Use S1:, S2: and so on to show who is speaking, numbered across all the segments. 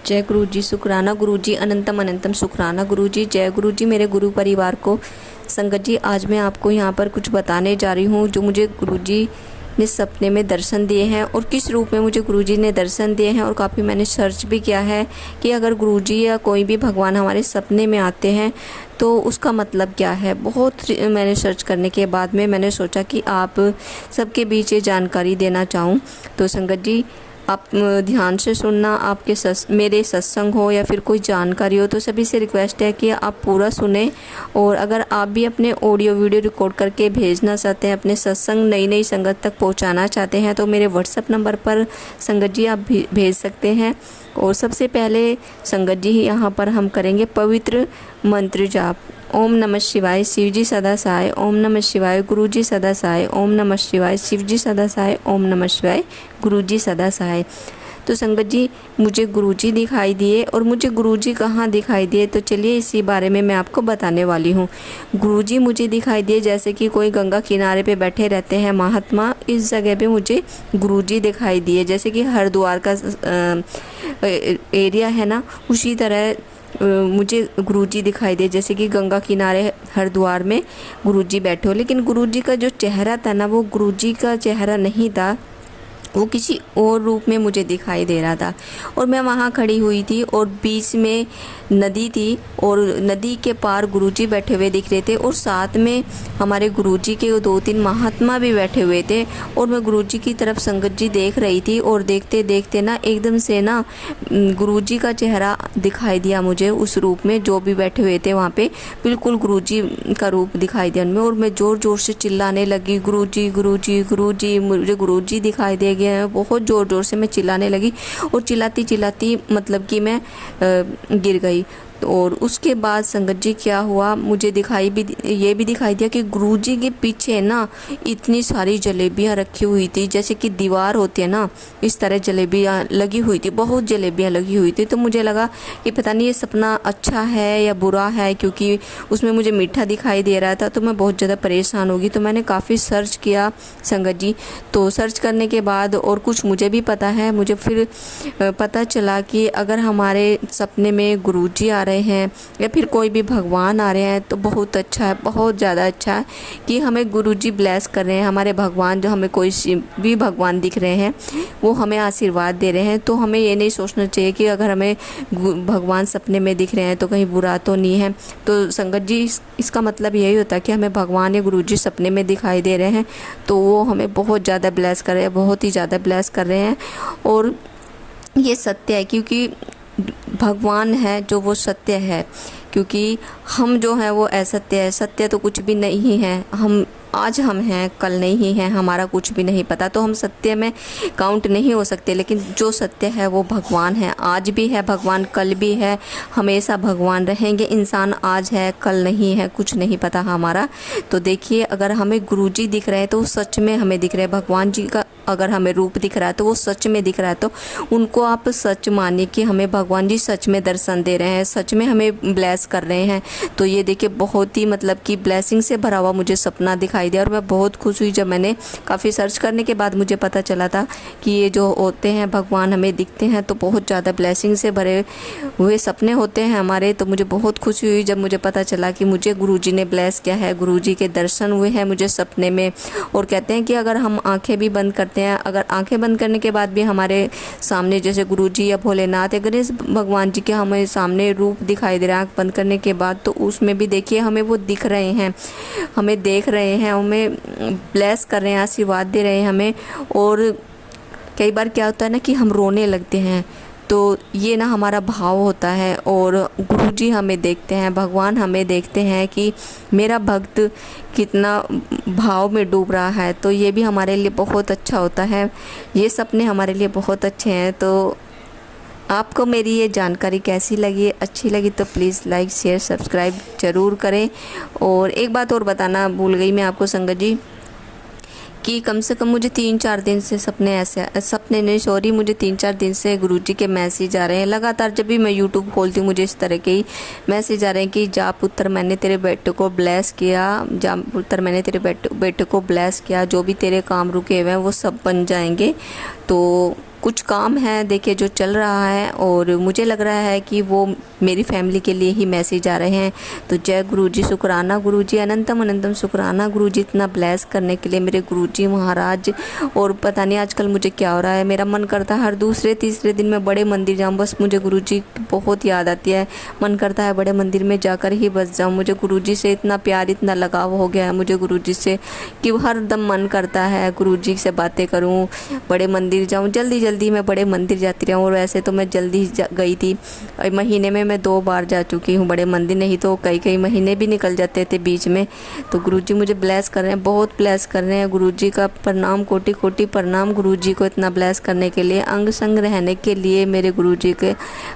S1: जय गुरु जी, शुक्राना गुरु जी, अनंतम अनंतम शुक्राना गुरु जी। जय गुरु जी, मेरे गुरु परिवार को। संगत जी, आज मैं आपको यहाँ पर कुछ बताने जा रही हूँ जो मुझे गुरु जी ने सपने में दर्शन दिए हैं और किस रूप में मुझे गुरु जी ने दर्शन दिए हैं। और काफ़ी मैंने सर्च भी किया है कि अगर गुरु जी या कोई भी भगवान हमारे सपने में आते हैं तो उसका मतलब क्या है। बहुत मैंने सर्च करने के बाद में मैंने सोचा कि आप सबके बीच ये जानकारी देना चाहूँ। तो संगत जी, आप ध्यान से सुनना। आपके मेरे सत्संग हो या फिर कोई जानकारी हो तो सभी से रिक्वेस्ट है कि आप पूरा सुने। और अगर आप भी अपने ऑडियो वीडियो रिकॉर्ड करके भेजना चाहते हैं, अपने सत्संग नई नई संगत तक पहुंचाना चाहते हैं तो मेरे व्हाट्सएप नंबर पर संगत जी आप भेज सकते हैं। और सबसे पहले संगत जी यहाँ पर हम करेंगे पवित्र मंत्र जाप। ओम नमः शिवाय, शिव जी सदा सहाय। ओम नमः शिवाय, गुरु जी सदा सहाय। ओम नमः शिवाय, शिव जी सदा सहाय। ओम नमः शिवाय, गुरु जी सदा सहाय। तो संगत जी, मुझे गुरु जी दिखाई दिए। और मुझे गुरु जी कहाँ दिखाई दिए तो चलिए इसी बारे में मैं आपको बताने वाली हूँ। गुरु जी मुझे दिखाई दिए जैसे कि कोई गंगा किनारे पे बैठे रहते हैं महात्मा, इस जगह पे मुझे गुरु जी दिखाई दिए। जैसे कि हरिद्वार का एरिया है ना, उसी तरह मुझे गुरुजी दिखाई दे, जैसे कि गंगा किनारे हरिद्वार में गुरुजी बैठे हो। लेकिन गुरुजी का जो चेहरा था ना, वो गुरुजी का चेहरा नहीं था, वो किसी और रूप में मुझे दिखाई दे रहा था। और मैं वहाँ खड़ी हुई थी और बीच में नदी थी और नदी के पार गुरुजी बैठे हुए दिख रहे थे और साथ में हमारे गुरुजी के 2-3 महात्मा भी बैठे हुए थे। और मैं गुरुजी की तरफ संगत जी देख रही थी और देखते देखते ना एकदम से ना गुरुजी का चेहरा दिखाई दिया मुझे उस रूप में। जो भी बैठे हुए थे वहाँ पे बिल्कुल गुरुजी का रूप दिखाई दिया उनमें। और मैं ज़ोर ज़ोर से चिल्लाने लगी, गुरुजी गुरुजी गुरुजी, मुझे गुरुजी दिखाई दे गए। बहुत ज़ोर ज़ोर से मैं चिल्लाने लगी और चिल्लाती चिल्लाती मतलब कि मैं गिर गई। और उसके बाद संगत जी क्या हुआ, मुझे ये भी दिखाई दिया कि गुरुजी के पीछे ना इतनी सारी जलेबियाँ रखी हुई थी, जैसे कि दीवार होती है ना, इस तरह जलेबियाँ लगी हुई थी, बहुत जलेबियाँ लगी हुई थी। तो मुझे लगा कि पता नहीं ये सपना अच्छा है या बुरा है, क्योंकि उसमें मुझे मीठा दिखाई दे रहा था। तो मैं बहुत ज़्यादा परेशान होगी। तो मैंने काफ़ी सर्च किया संगत जी। तो सर्च करने के बाद और कुछ मुझे भी पता है, मुझे फिर पता चला कि अगर हमारे सपने में गुरुजी आ रहे हैं या फिर कोई भी भगवान आ रहे हैं तो बहुत अच्छा है, बहुत ज़्यादा अच्छा है कि हमें गुरुजी ब्लेस कर रहे हैं। हमारे भगवान, जो हमें कोई भी भगवान दिख रहे हैं, वो हमें आशीर्वाद दे रहे हैं। तो हमें ये नहीं सोचना चाहिए कि अगर हमें भगवान सपने में दिख रहे हैं तो कहीं बुरा तो नहीं है। तो संगत जी, इसका मतलब यही होता है कि हमें भगवान या गुरुजी सपने में दिखाई दे रहे हैं तो वो हमें बहुत ज़्यादा ब्लेस कर रहे हैं, बहुत ही ज़्यादा ब्लेस कर रहे हैं। और ये सत्य है, क्योंकि भगवान है जो वो सत्य है, क्योंकि हम जो हैं वो असत्य है। सत्य तो कुछ भी नहीं है। आज हम हैं, कल नहीं है, हमारा कुछ भी नहीं पता, तो हम सत्य में काउंट नहीं हो सकते। लेकिन जो सत्य है वो भगवान है। आज भी है भगवान, कल भी है, हमेशा भगवान रहेंगे। इंसान आज है, कल नहीं है, कुछ नहीं पता हमारा। तो देखिए, अगर हमें गुरुजी दिख रहे हैं तो सच में हमें दिख रहे हैं। भगवान जी का अगर हमें रूप दिख रहा है तो वो सच में दिख रहा है। तो उनको आप सच मानिए कि हमें भगवान जी सच में दर्शन दे रहे हैं, सच में हमें ब्लेस कर रहे हैं। तो ये देखिए, बहुत ही मतलब कि ब्लेसिंग से भरा हुआ मुझे सपना दिखाई दिया। और मैं बहुत खुश हुई जब मैंने काफ़ी सर्च करने के बाद मुझे पता चला था कि ये जो होते हैं भगवान हमें दिखते हैं तो बहुत ज़्यादा ब्लेसिंग से भरे हुए सपने होते हैं हमारे। तो मुझे बहुत खुशी हुई जब मुझे पता चला कि मुझे गुरुजी ने ब्लेस किया है, गुरुजी के दर्शन हुए हैं मुझे सपने में। और कहते हैं कि अगर हम आंखें भी बंद करते हैं, अगर आंखें बंद करने के बाद भी हमारे सामने जैसे गुरुजी या भोलेनाथ या गणेश भगवान जी के हमें सामने रूप दिखाई दे रहा है आँख बंद करने के बाद, तो उसमें भी देखिए हमें वो दिख रहे हैं, हमें देख रहे हैं, हमें ब्लेस कर रहे हैं, आशीर्वाद दे रहे हैं हमें। और कई बार क्या होता है ना कि हम रोने लगते हैं, तो ये ना हमारा भाव होता है। और गुरुजी हमें देखते हैं, भगवान हमें देखते हैं कि मेरा भक्त कितना भाव में डूब रहा है। तो ये भी हमारे लिए बहुत अच्छा होता है। ये सपने हमारे लिए बहुत अच्छे हैं। तो आपको मेरी ये जानकारी कैसी लगी, अच्छी लगी तो प्लीज़ लाइक शेयर सब्सक्राइब ज़रूर करें। और एक बात और बताना भूल गई मैं आपको संगत जी, कि कम से कम मुझे 3-4 दिन से मुझे 3-4 दिन से गुरुजी के मैसेज आ रहे हैं लगातार। जब भी मैं यूट्यूब खोलती हूँ मुझे इस तरह के ही मैसेज आ रहे हैं कि जा पुत्र मैंने तेरे बेटे को ब्लेस किया, जा पुत्र मैंने तेरे बेटे को ब्लेस किया, जो भी तेरे काम रुके हुए हैं वो सब बन जाएंगे। तो कुछ काम है देखिए जो चल रहा है, और मुझे लग रहा है कि वो मेरी फैमिली के लिए ही मैसेज आ रहे हैं। तो जय गुरुजी, शुक्राना गुरुजी, अनंतम अनंतम शुक्राना गुरुजी इतना ब्लेस करने के लिए मेरे गुरुजी महाराज। और पता नहीं आजकल मुझे क्या हो रहा है, मेरा मन करता है हर दूसरे तीसरे दिन मैं बड़े मंदिर जाऊँ, बस मुझे गुरुजी की बहुत याद आती है। मन करता है बड़े मंदिर में जाकर ही बस जाऊँ। मुझे गुरुजी से इतना प्यार, इतना लगाव हो गया है मुझे गुरुजी से कि हर दम मन करता है गुरुजी से बातें करूँ, बड़े मंदिर जाऊँ। जल्दी जल्दी मैं बड़े मंदिर जाती रहूँ, और वैसे तो मैं जल्दी गई थी, महीने में मैं 2 बार जा चुकी हूँ बड़े मंदिर, नहीं तो कई कई महीने भी निकल जाते थे बीच में। तो गुरुजी मुझे ब्लेस कर रहे हैं, बहुत ब्लेस कर रहे हैं। गुरुजी का प्रणाम, कोटि कोटि प्रणाम गुरुजी को इतना ब्लेस करने के लिए, अंग संग रहने के लिए मेरे गुरुजी के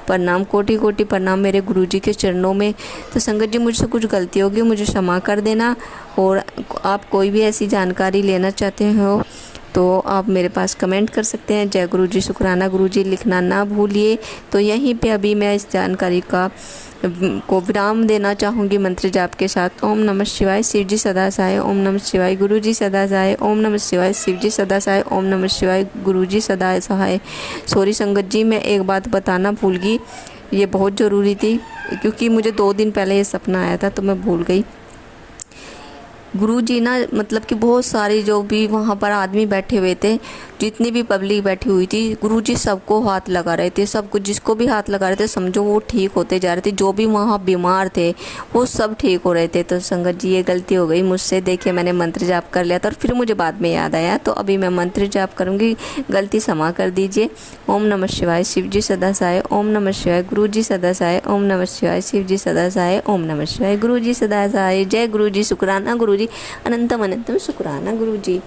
S1: प्रणाम, कोटि कोटि प्रणाम मेरे गुरुजी के चरणों में। तो संगत जी मुझसे कुछ गलती होगी मुझे क्षमा कर देना, और आप कोई भी ऐसी जानकारी लेना चाहते हो तो आप मेरे पास कमेंट कर सकते हैं। जय गुरुजी, शुक्राना गुरुजी लिखना ना भूलिए। तो यहीं पे अभी मैं इस जानकारी को विराम देना चाहूँगी मंत्र जाप के साथ। ओम नमः शिवाय, शिव जी सदा सहाय। ओम नमः शिवाय, गुरु जी सदा सहाय। ओम नमः शिवाय, शिव जी सदा सहाय। ओम नमः शिवाय, गुरु जी सदा सहाय। सॉरी संगत जी, मैं एक बात बताना भूल गई, ये बहुत ज़रूरी थी, क्योंकि मुझे 2 दिन पहले ये सपना आया था तो मैं भूल गई। गुरुजी ना मतलब कि बहुत सारे जो भी वहाँ पर आदमी बैठे हुए थे, जितनी भी पब्लिक बैठी हुई थी, गुरुजी सबको हाथ लगा रहे थे, सबको जिसको भी हाथ लगा रहे थे समझो वो ठीक होते जा रहे थे। जो भी वहाँ बीमार थे वो सब ठीक हो रहे थे। तो संगत जी ये गलती हो गई मुझसे, देखिए मैंने मंत्र जाप कर लिया था और फिर मुझे बाद में याद आया, तो अभी मैं मंत्र जाप करूँगी, गलती क्षमा कर दीजिए। ओम नमः शिवाय, शिव जी सदा सहाय। ओम नमः शिवाय, गुरु जी सदा सहाय। ओम नमः शिवाय, शिव जी सदा सहाय। ओम नमः शिवाय, गुरु जी सदा सहाय। जय गुरु जी, शुक्राना गुरु जी, अनंतम अनंतम शुक्राना गुरु जी।